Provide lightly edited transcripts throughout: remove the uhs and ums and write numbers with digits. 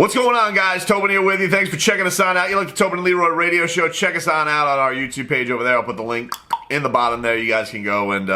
What's going on, guys? Tobin here with you. Thanks for checking us on out. You like the Tobin and Leroy radio show? Check us on out on our YouTube page over there. I'll put the link in the bottom there. You guys can go and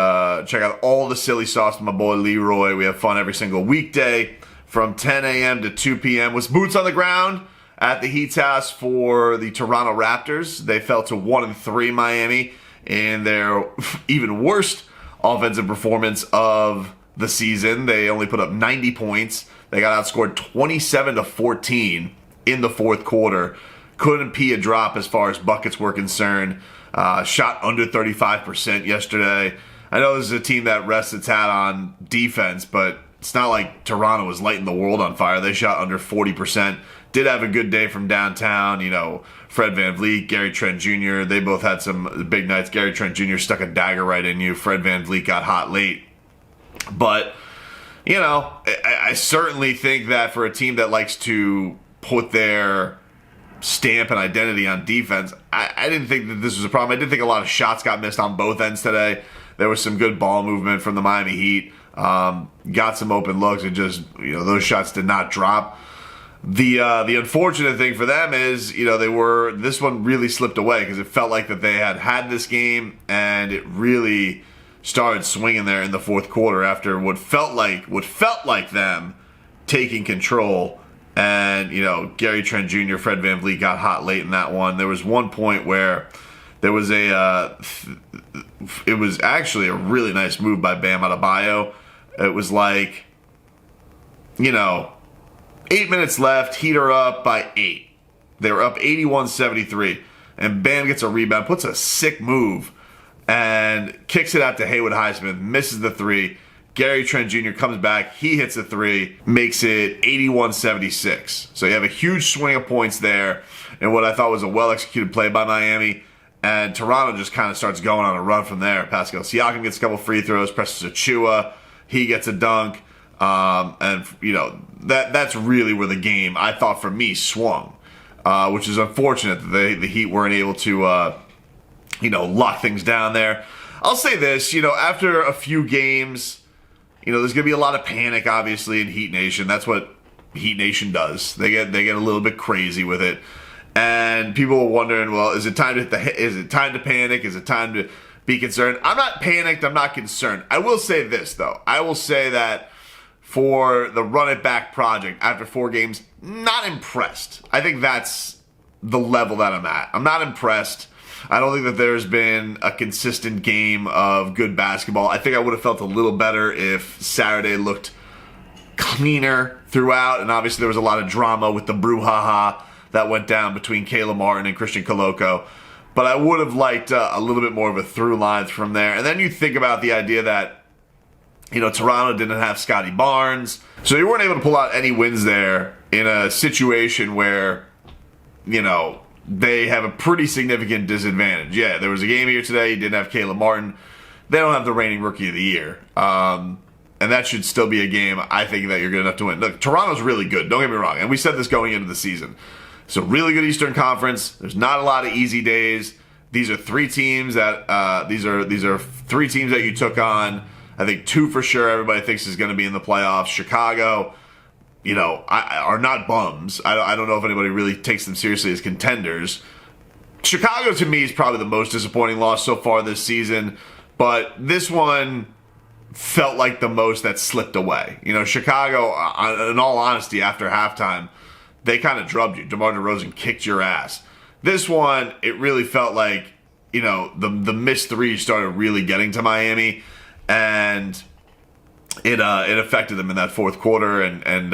check out all the silly sauce with my boy Leroy. We have fun every single weekday from 10 a.m. to 2 p.m. with boots on the ground at the Heat's house for the Toronto Raptors. They fell to 1-3 Miami in their even worst offensive performance of the season. They only put up 90 points. They got outscored 27-14 in the fourth quarter. Couldn't pee a drop as far as buckets were concerned. Shot under 35% yesterday. I know this is a team that rests its hat on defense, but it's not like Toronto was lighting the world on fire. They shot under 40%. Did have a good day from downtown. You know, Fred VanVleet, Gary Trent Jr., they both had some big nights. Gary Trent Jr. stuck a dagger right in you. Fred VanVleet got hot late. But, you know, I certainly think that for a team that likes to put their stamp and identity on defense, I didn't think that this was a problem. I did think a lot of shots got missed on both ends today. There was some good ball movement from the Miami Heat. Got some open looks and just, you know, those shots did not drop. The unfortunate thing for them is, you know, this one really slipped away because it felt like that they had this game and it really started swinging there in the fourth quarter after what felt like them taking control. And, you know, Gary Trent Jr., Fred VanVleet got hot late in that one. There was one point where there was it was actually a really nice move by Bam Adebayo. It was like, you know, 8 minutes left, Heat are up by 8. They were up 81-73. And Bam gets a rebound, puts a sick move, and kicks it out to Haywood Highsmith, misses the three. Gary Trent Jr. comes back, he hits a three, makes it 81-76. So you have a huge swing of points there, and what I thought was a well-executed play by Miami. And Toronto just kind of starts going on a run from there. Pascal Siakam gets a couple free throws, Precious Achiuwa, he gets a dunk. And, you know, that's really where the game, I thought, for me, swung. Which is unfortunate that the Heat weren't able to, you know, lock things down there. I'll say this, you know, after a few games, you know, there's going to be a lot of panic, obviously, in Heat Nation. That's what Heat Nation does. They get a little bit crazy with it. And people are wondering, well, is it time to panic? Is it time to be concerned? I'm not panicked. I'm not concerned. I will say this, though. I will say that for the Run It Back project, after 4 games, not impressed. I think that's the level that I'm at. I'm not impressed. I don't think that there's been a consistent game of good basketball. I think I would have felt a little better if Saturday looked cleaner throughout, and obviously there was a lot of drama with the brouhaha that went down between Caleb Martin and Christian Koloko. But I would have liked a little bit more of a through line from there. And then you think about the idea that, you know, Toronto didn't have Scotty Barnes, so you weren't able to pull out any wins there in a situation where, you know, they have a pretty significant disadvantage. Yeah, there was a game here today. You didn't have Caleb Martin. They don't have the reigning Rookie of the Year. And that should still be a game, I think, that you're good enough to win. Look, Toronto's really good. Don't get me wrong. And we said this going into the season. It's a really good Eastern Conference. There's not a lot of easy days. These are 3 teams that these are 3 teams that you took on. I think 2 for sure everybody thinks is going to be in the playoffs. Chicago, you know, are not bums. I don't know if anybody really takes them seriously as contenders. Chicago, to me, is probably the most disappointing loss so far this season. But this one felt like the most that slipped away. You know, Chicago, in all honesty, after halftime, they kind of drubbed you. DeMar DeRozan kicked your ass. This one, it really felt like, you know, the missed threes started really getting to Miami. And it affected them in that fourth quarter, and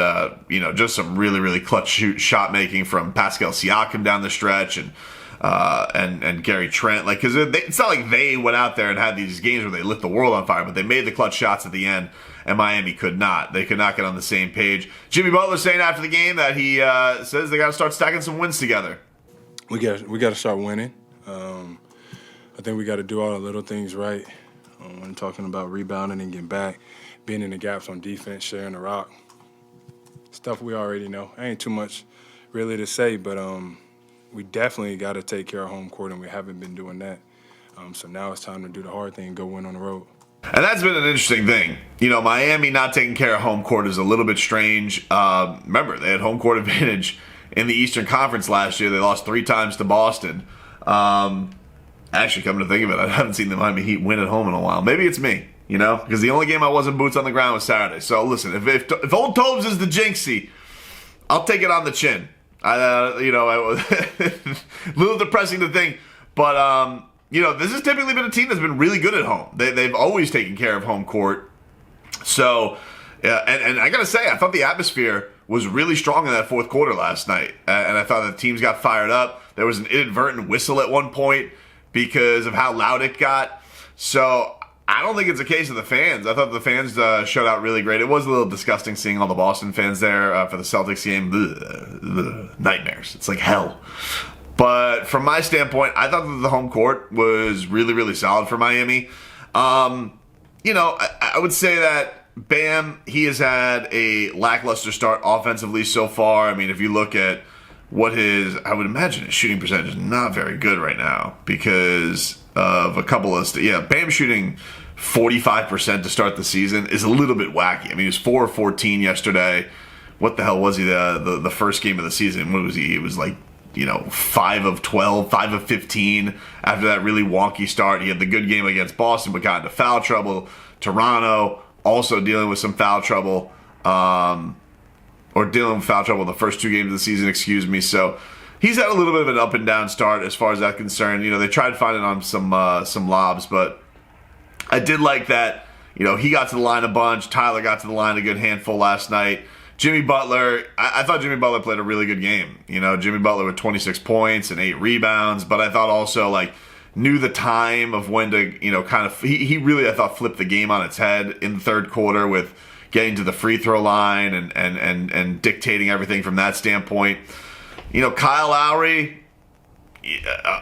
you know, just some really, really clutch shot making from Pascal Siakam down the stretch, and Gary Trent. Like, because it's not like they went out there and had these games where they lit the world on fire, but they made the clutch shots at the end, and Miami could not. They could not get on the same page. Jimmy Butler saying after the game that he says they got to start stacking some wins together. We got to start winning. I think we got to do all the little things right. When talking about rebounding and getting back, being in the gaps on defense, sharing the rock, stuff we already know. Ain't too much really to say, but we definitely got to take care of home court, and we haven't been doing that. So now it's time to do the hard thing and go win on the road. And that's been an interesting thing. Miami not taking care of home court is a little bit strange. Remember, they had home court advantage in the Eastern Conference last year. They lost 3 times to Boston. Actually, coming to think of it, I haven't seen the Miami Heat win at home in a while. Maybe it's me, because the only game I wasn't boots on the ground was Saturday. So listen, if old Tobes is the jinxie, I'll take it on the chin. A little depressing to think, but this has typically been a team that's been really good at home. They've always taken care of home court. So, and I gotta say, I thought the atmosphere was really strong in that fourth quarter last night, and I thought the teams got fired up. There was an inadvertent whistle at one point because of how loud it got. So I don't think it's a case of the fans. I thought the fans showed out really great. It was a little disgusting seeing all the Boston fans there for the Celtics game. Nightmares. It's like hell. But from my standpoint, I thought that the home court was really, really solid for Miami. I would say that Bam, he has had a lackluster start offensively so far. I mean, if you look at what I would imagine his shooting percentage is not very good right now because of a couple of, Bam shooting 45% to start the season is a little bit wacky. I mean, he was 4 of 14 yesterday. What the hell was he the first game of the season? What was he? It was like, 5 of 12, 5 of 15 after that really wonky start. He had the good game against Boston, but got into foul trouble. Toronto also dealing with some foul trouble. Or dealing with foul trouble in the first 2 games of the season, So he's had a little bit of an up and down start as far as that's concerned. They tried finding on some lobs, but I did like that. He got to the line a bunch. Tyler got to the line a good handful last night. Jimmy Butler, I thought Jimmy Butler played a really good game. Jimmy Butler with 26 points and 8 rebounds, but I thought also knew the time of when to, he really, I thought, flipped the game on its head in the third quarter with getting to the free throw line and dictating everything from that standpoint. Kyle Lowry,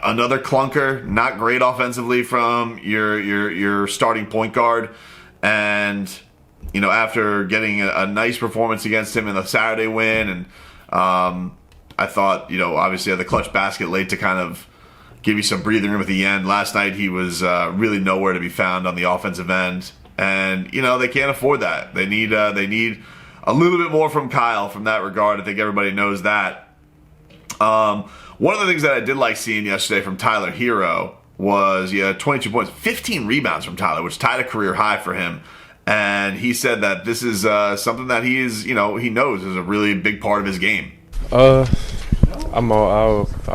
another clunker, not great offensively from your starting point guard. And, after getting a nice performance against him in the Saturday win, and I thought, obviously had the clutch basket late to kind of give you some breathing room at the end. Last night he was really nowhere to be found on the offensive end. And, they can't afford that. They need a little bit more from Kyle from that regard. I think everybody knows that. One of the things that I did like seeing yesterday from Tyler Hero was he had 22 points, 15 rebounds from Tyler, which tied a career high for him. And he said that this is something that he knows is a really big part of his game. I've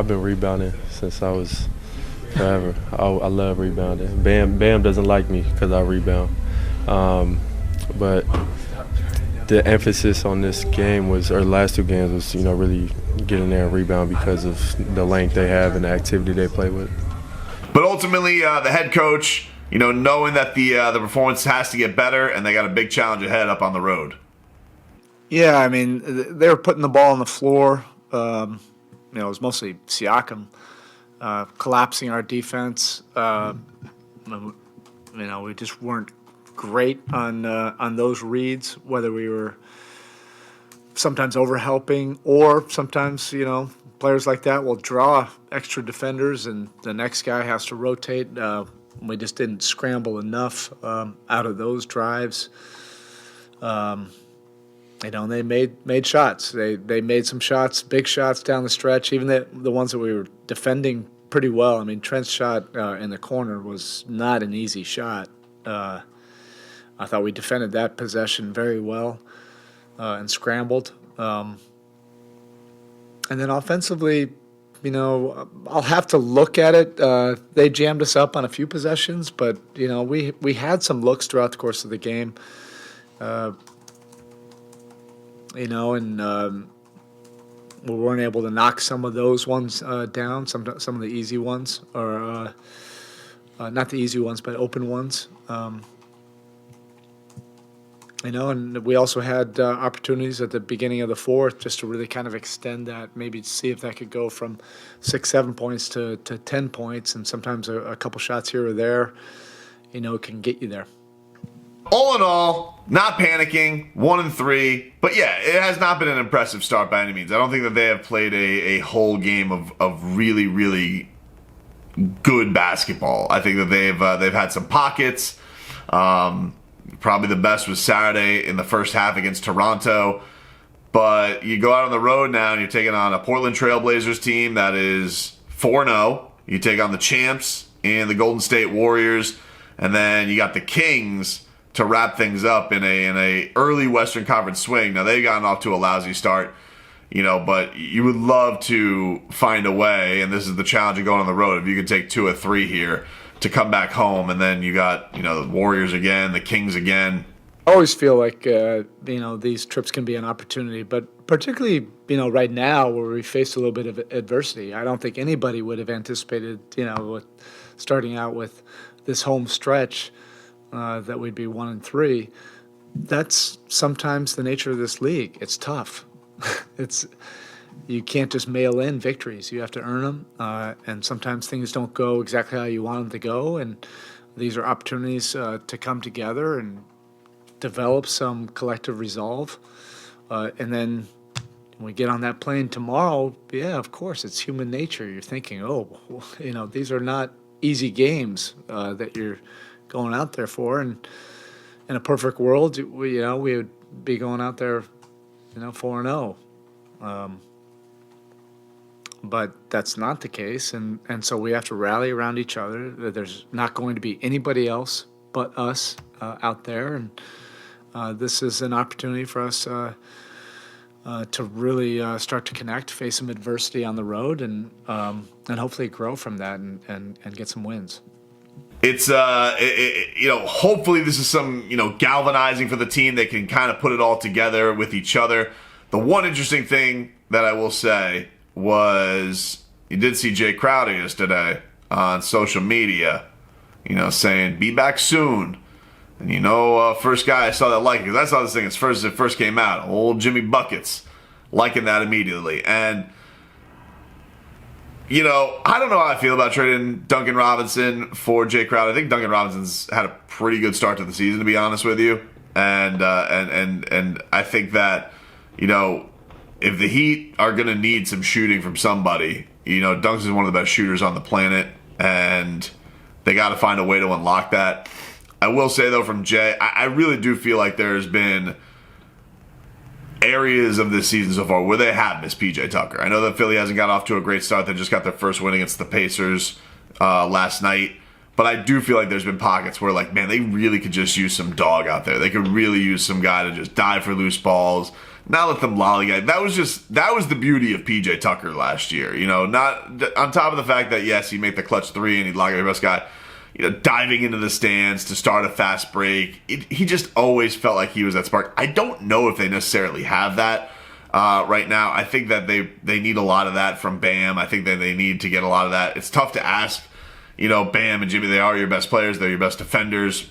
been rebounding since I was forever. I love rebounding. Bam doesn't like me because I rebound. But the emphasis on this game or the last 2 games was, really getting there and rebound because of the length they have and the activity they play with. But ultimately, the head coach, knowing that the performance has to get better and they got a big challenge ahead up on the road. Yeah, I mean, they were putting the ball on the floor. It was mostly Siakam collapsing our defense. We just weren't great on those reads, whether we were sometimes overhelping or sometimes, players like that will draw extra defenders and the next guy has to rotate. We just didn't scramble enough out of those drives. And they made shots. They made some shots, big shots down the stretch, even the ones that we were defending pretty well. I mean, Trent's shot in the corner was not an easy shot. I thought we defended that possession very well and scrambled. And then offensively, I'll have to look at it. They jammed us up on a few possessions, but, we had some looks throughout the course of the game. And we weren't able to knock some of those ones down, some of the easy ones, or not the easy ones, but open ones. And we also had opportunities at the beginning of the fourth just to really kind of extend that, maybe see if that could go from 6-7 points to 10 points, and sometimes a couple shots here or there, can get you there. All in all, not panicking, 1-3, but yeah, it has not been an impressive start by any means. I don't think that they have played a whole game of really, really good basketball. I think that they've had some pockets. Probably the best was Saturday in the first half against Toronto. But you go out on the road now and you're taking on a Portland Trailblazers team that is 4-0. You take on the champs and the Golden State Warriors. And then you got the Kings to wrap things up in a early Western Conference swing. Now, they've gotten off to a lousy start, but you would love to find a way, and this is the challenge of going on the road, if you could take 2 or 3 here to come back home. And then you got, the Warriors again, the Kings again. I always feel like, these trips can be an opportunity, but particularly, right now where we face a little bit of adversity, I don't think anybody would have anticipated, starting out with this home stretch that we'd be 1-3. That's sometimes the nature of this league. It's tough. You can't just mail in victories. You have to earn them, and sometimes things don't go exactly how you want them to go, and these are opportunities to come together and develop some collective resolve. And then when we get on that plane tomorrow, yeah, of course, it's human nature. You're thinking, these are not easy games that you're going out there for. And in a perfect world, we would be going out there, 4-0. But that's not the case. And so we have to rally around each other. There's not going to be anybody else but us out there. And this is an opportunity for us to really start to connect, face some adversity on the road, and hopefully grow from that and get some wins. It's hopefully this is some galvanizing for the team. They can kind of put it all together with each other. The one interesting thing that I will say was you did see Jae Crowder yesterday on social media, saying be back soon. And first guy I saw that like it, because I saw this thing as it first came out, old Jimmy Buckets liking that immediately. And I don't know how I feel about trading Duncan Robinson for Jae Crowder. I think Duncan Robinson's had a pretty good start to the season, to be honest with you. And I think that, if the Heat are going to need some shooting from somebody, Duncan's is one of the best shooters on the planet, and they got to find a way to unlock that. I will say, though, from Jay, I really do feel like there's been areas of this season so far where they have missed PJ Tucker. I know that Philly hasn't got off to a great start. They just got their first win against the Pacers last night. But I do feel like there's been pockets where, they really could just use some dog out there. They could really use some guy to just dive for loose balls, not let them lollygag. That was the beauty of PJ Tucker last year. Not on top of the fact that, yes, he made the clutch 3 and he'd lock your best guy. Diving into the stands to start a fast break. He just always felt like he was that spark. I don't know if they necessarily have that right now. I think that they need a lot of that from Bam. I think that they need to get a lot of that. It's tough to ask, Bam and Jimmy, they are your best players. They're your best defenders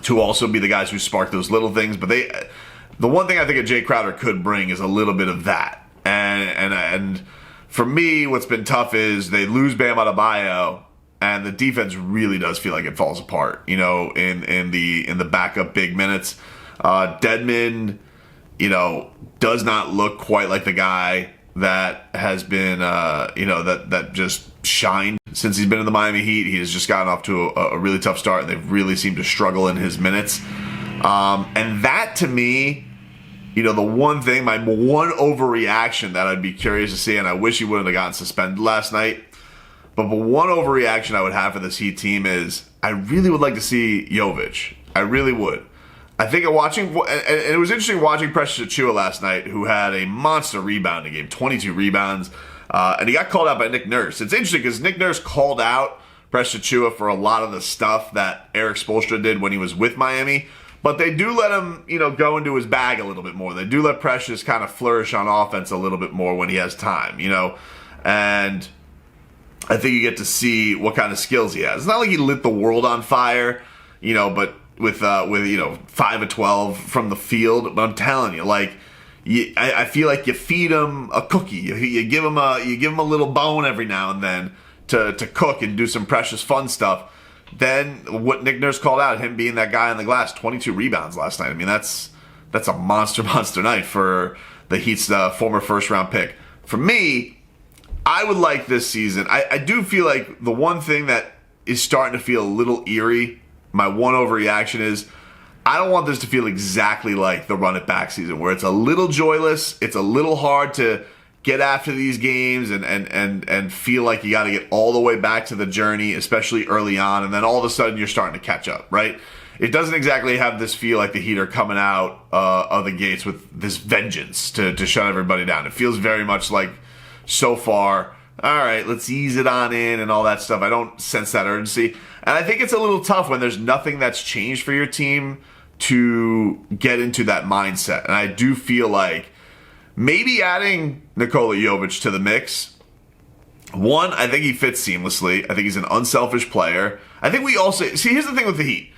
to also be the guys who spark those little things. But the one thing I think a Jae Crowder could bring is a little bit of that. And for me, what's been tough is they lose Bam Adebayo, and the defense really does feel like it falls apart, in the backup big minutes. Dedmon, does not look quite like the guy that has been, that just shined since he's been in the Miami Heat. He has just gotten off to a really tough start, and they've really seemed to struggle in his minutes. And that, to me, the one thing, my one overreaction that I'd be curious to see, and I wish he wouldn't have gotten suspended last night, but the one overreaction I would have for this Heat team is I really would like to see Jovic. I really would. I think and it was interesting watching Precious Achiuwa last night, who had a monster rebounding game, 22 rebounds, and he got called out by Nick Nurse. It's interesting because Nick Nurse called out Precious Achiuwa for a lot of the stuff that Eric Spoelstra did when he was with Miami, but they do let him, go into his bag a little bit more. They do let Precious kind of flourish on offense a little bit more when he has time, and I think you get to see what kind of skills he has. It's not like he lit the world on fire, but with 5 of 12 from the field. But I'm telling you, I feel like you feed him a cookie. You give him a little bone every now and then to cook and do some Precious fun stuff. Then what Nick Nurse called out, him being that guy on the glass, 22 rebounds last night. I mean, that's a monster night for the Heat's former first-round pick. For me, I would like this season. I do feel like the one thing that is starting to feel a little eerie my one overreaction is I don't want this to feel exactly like the run it back season where it's a little joyless, it's a little hard to get after these games and feel like you got to get all the way back to the journey, especially early on, and then all of a sudden you're starting to catch up, right? It doesn't exactly have this feel like the Heat are coming out of the gates with this vengeance to shut everybody down. It feels very much like so far, all right, let's ease it on in and all that stuff. I don't sense that urgency. And I think it's a little tough when there's nothing that's changed for your team to get into that mindset. And I do feel like maybe adding Nikola Jovic to the mix, one, I think he fits seamlessly. I think he's an unselfish player. I think we also, see, here's the thing with the Heat.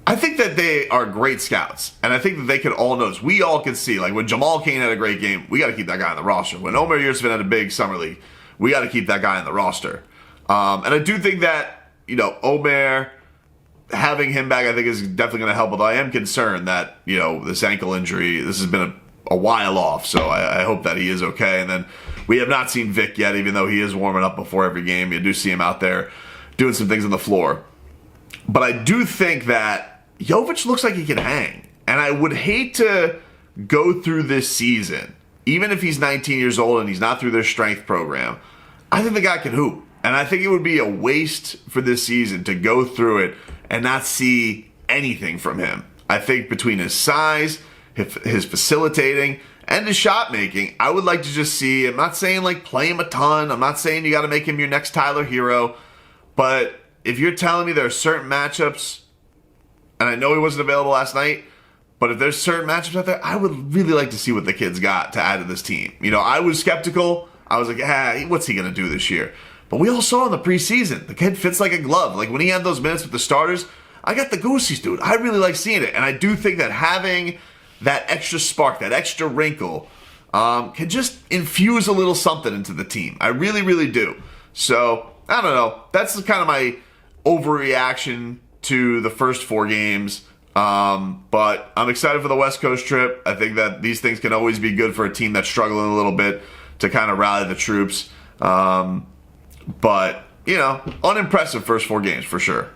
I think that they are great scouts, and I think that they could all notice. We all could see, like when Jamal Cain had a great game, we got to keep that guy on the roster. When Omer Yurtseven had a big summer league, we got to keep that guy on the roster. And I do think that, Omer, having him back, I think is definitely going to help. Although I am concerned that, this ankle injury, this has been a while off, so I hope that he is okay. And then we have not seen Vic yet, even though he is warming up before every game. You do see him out there doing some things on the floor. But I do think that Jovic looks like he can hang. And I would hate to go through this season, even if he's 19 years old and he's not through their strength program. I think the guy can hoop. And I think it would be a waste for this season to go through it and not see anything from him. I think between his size, his facilitating, and his shot making, I would like to just see, I'm not saying like play him a ton. I'm not saying you got to make him your next Tyler Hero. But if you're telling me there are certain matchups, and I know he wasn't available last night, but if there's certain matchups out there, I would really like to see what the kid's got to add to this team. I was skeptical. I was like, what's he going to do this year? But we all saw in the preseason, the kid fits like a glove. Like when he had those minutes with the starters, I got the goosies, dude. I really like seeing it. And I do think that having that extra spark, that extra wrinkle, can just infuse a little something into the team. I really, really do. So, I don't know. That's kind of my overreaction to the first 4 games. But I'm excited for the West Coast trip. I think that these things can always be good for a team that's struggling a little bit to kind of rally the troops. But, unimpressive first 4 games for sure.